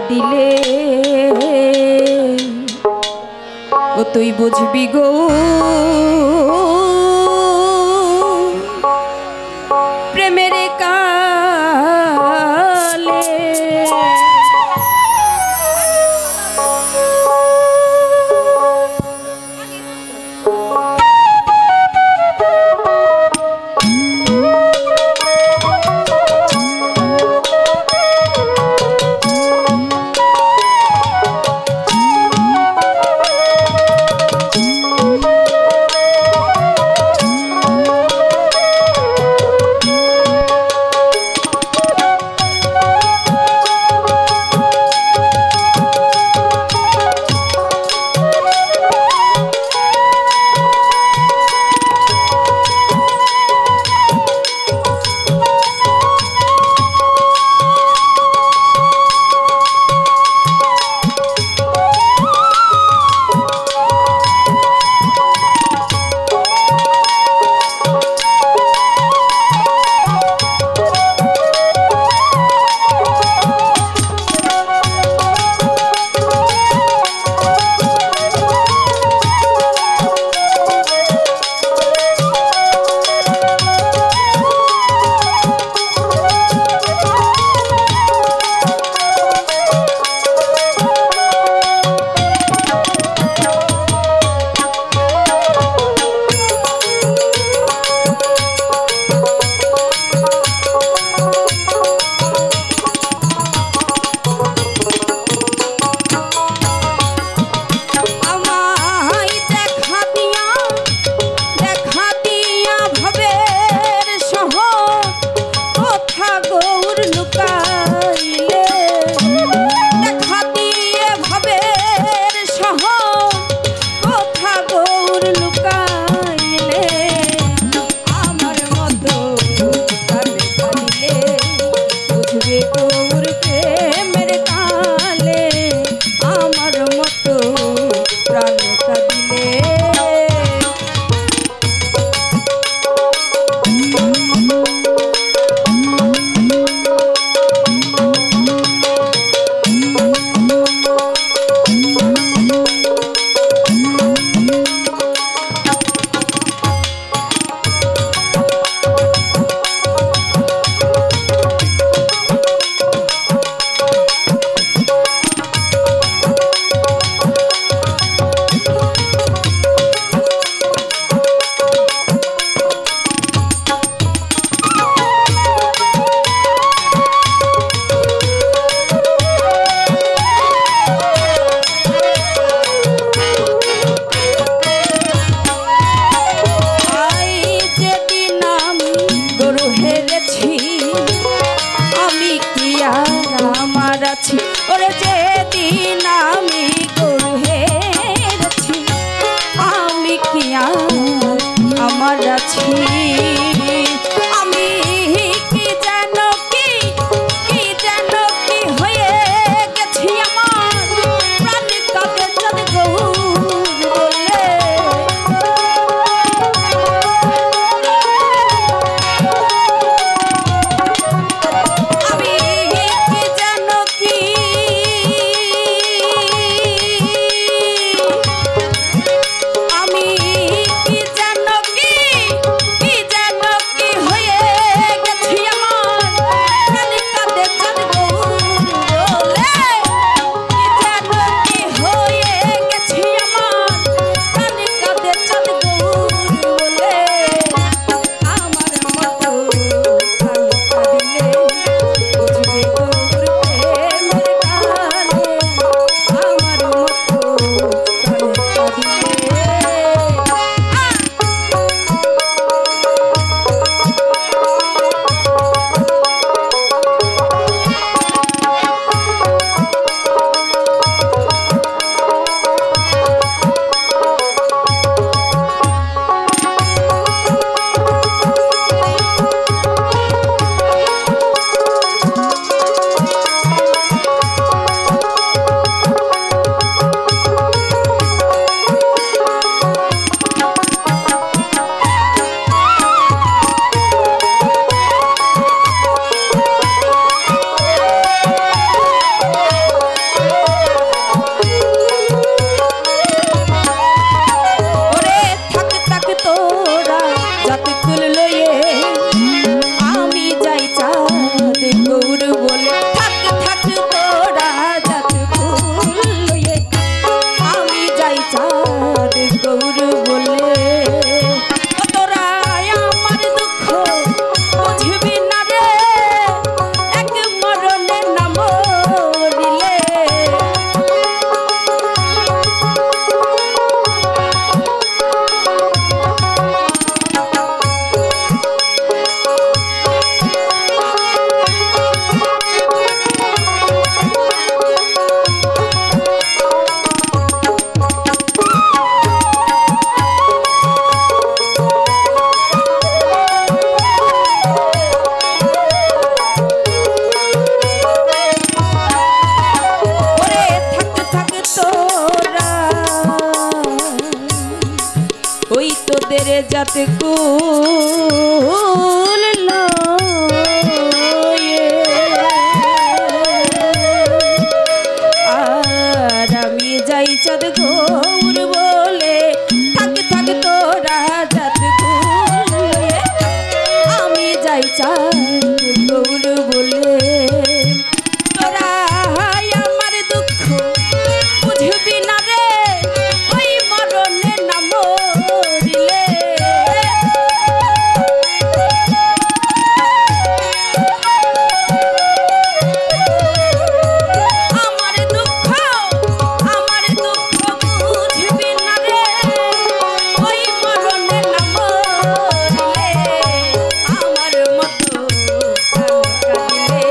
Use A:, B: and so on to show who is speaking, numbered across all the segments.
A: দিলে ও তুই বুঝবি গো প্রেমের কালে কুল লয়ে আর আমি যাই চাঁদ গৌর বলে থাক থাক তোরা চাঁদ কুল লয়ে আমি যাই চাঁদ গৌর বলে তোরা আমার দুঃখ বুঝবি না রে ওই মরণে না মরিলে আমার দুঃখ বুঝবি না রে ওই মরণে না মরিলে আমার মতো কাঁদিলে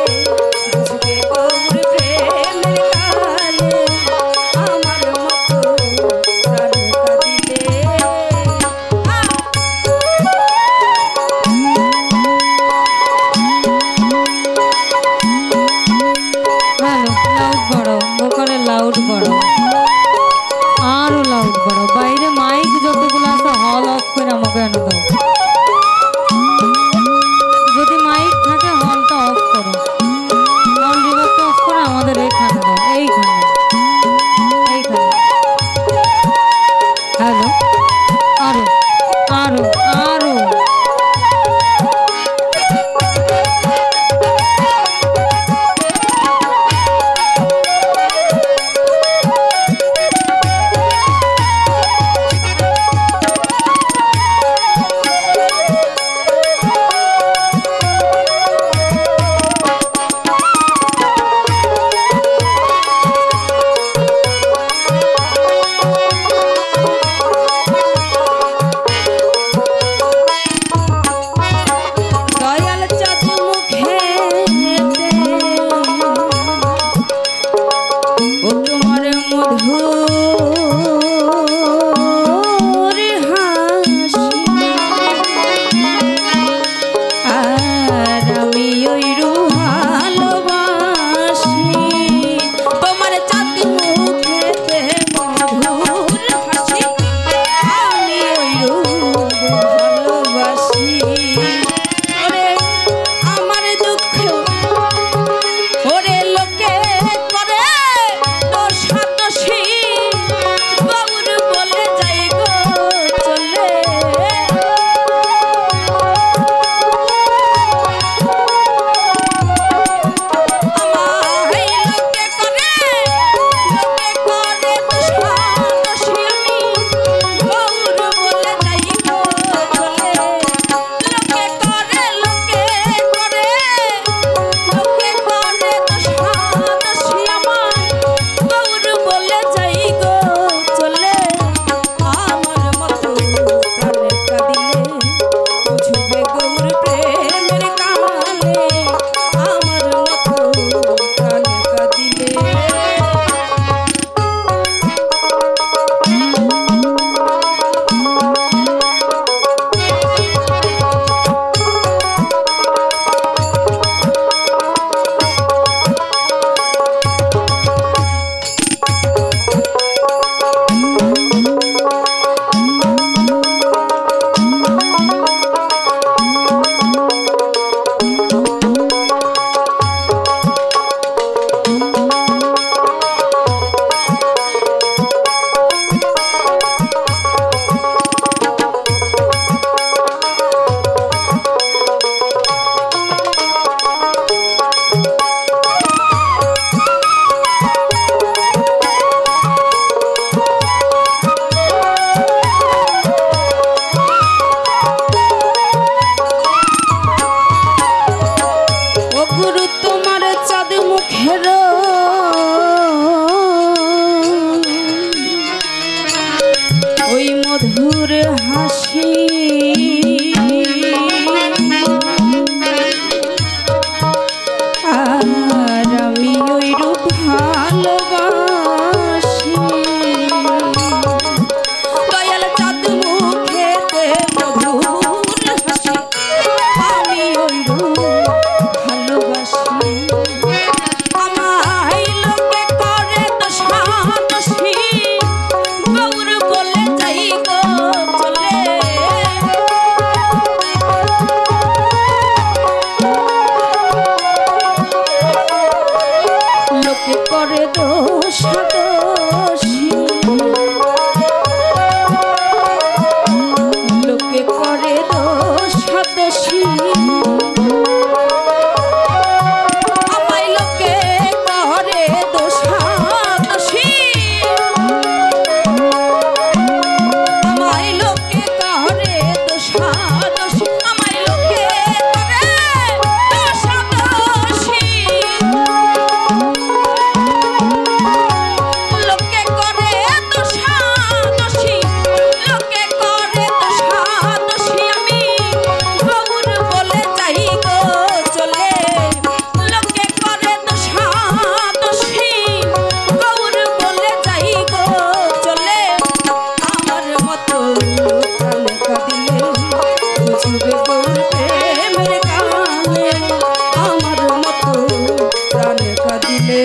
A: বুঝবে গৌর প্রেমের কালে আমার মতো প্রাণ কাঁদিলে
B: লাউড বড় বোকারে লাউড বড় আরো লাউড বড় বাইরে মাইক যতগুলো আছে হল অফ করে আমাকে এনে দাও যদি মাইক থাকে হলটা অফ করো হল রিভারটা অফ করে আমাদের এইখানে দাও এইখানে হ্যালো আরো আরো আরো
A: দয়াল চাঁদ মুখে ও তোমার মধুর হাসি আর আমি ওই ভালোবাসি তোমার চাঁদ মুখেতে মধুর হাসি আমি ওই ভালোবাসি ওরে আমার দুঃখ ওরে লোকে করে দোষাদোষী গৌর বলে যাই গো চলে আমায় লোকে করে দোষাদোষী আমি গৌর বলে যাই গো চলে লোকে করে দোষাদোষী আমার গৌর বলে যাই গো চলে আমার মতো প্রাণে কাঁদিলে বুঝবে গৌর প্রেমের কালে আমার মতো প্রাণে কাঁদিলে আমায় লোকে করে দোষাদোষী আমায় লোকে করে দোষাদোষী আমায় লোকে করে দোষাদোষী লোকে করে দোষাদোষী লোকে করে দোষাদোষী আমি গৌর বলে যাই গো চলে লোকে করে দোষাদোষী গৌর বলে যাই গো চলে আমার মতো প্রাণ কাঁদিলে বুঝবে গৌর প্রেমের গানে আমার মতো প্রাণ কাঁদিলে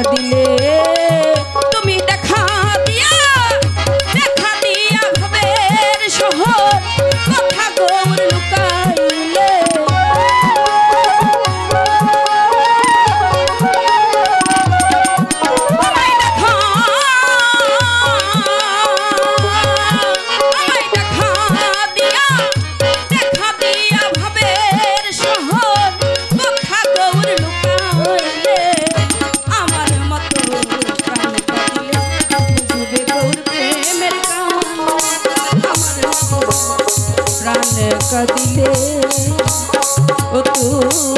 A: কাঁদিলে তুমি দেখা দিয়া ভবের শহর কথা গৌর লুকাইলে কাঁদিলে ও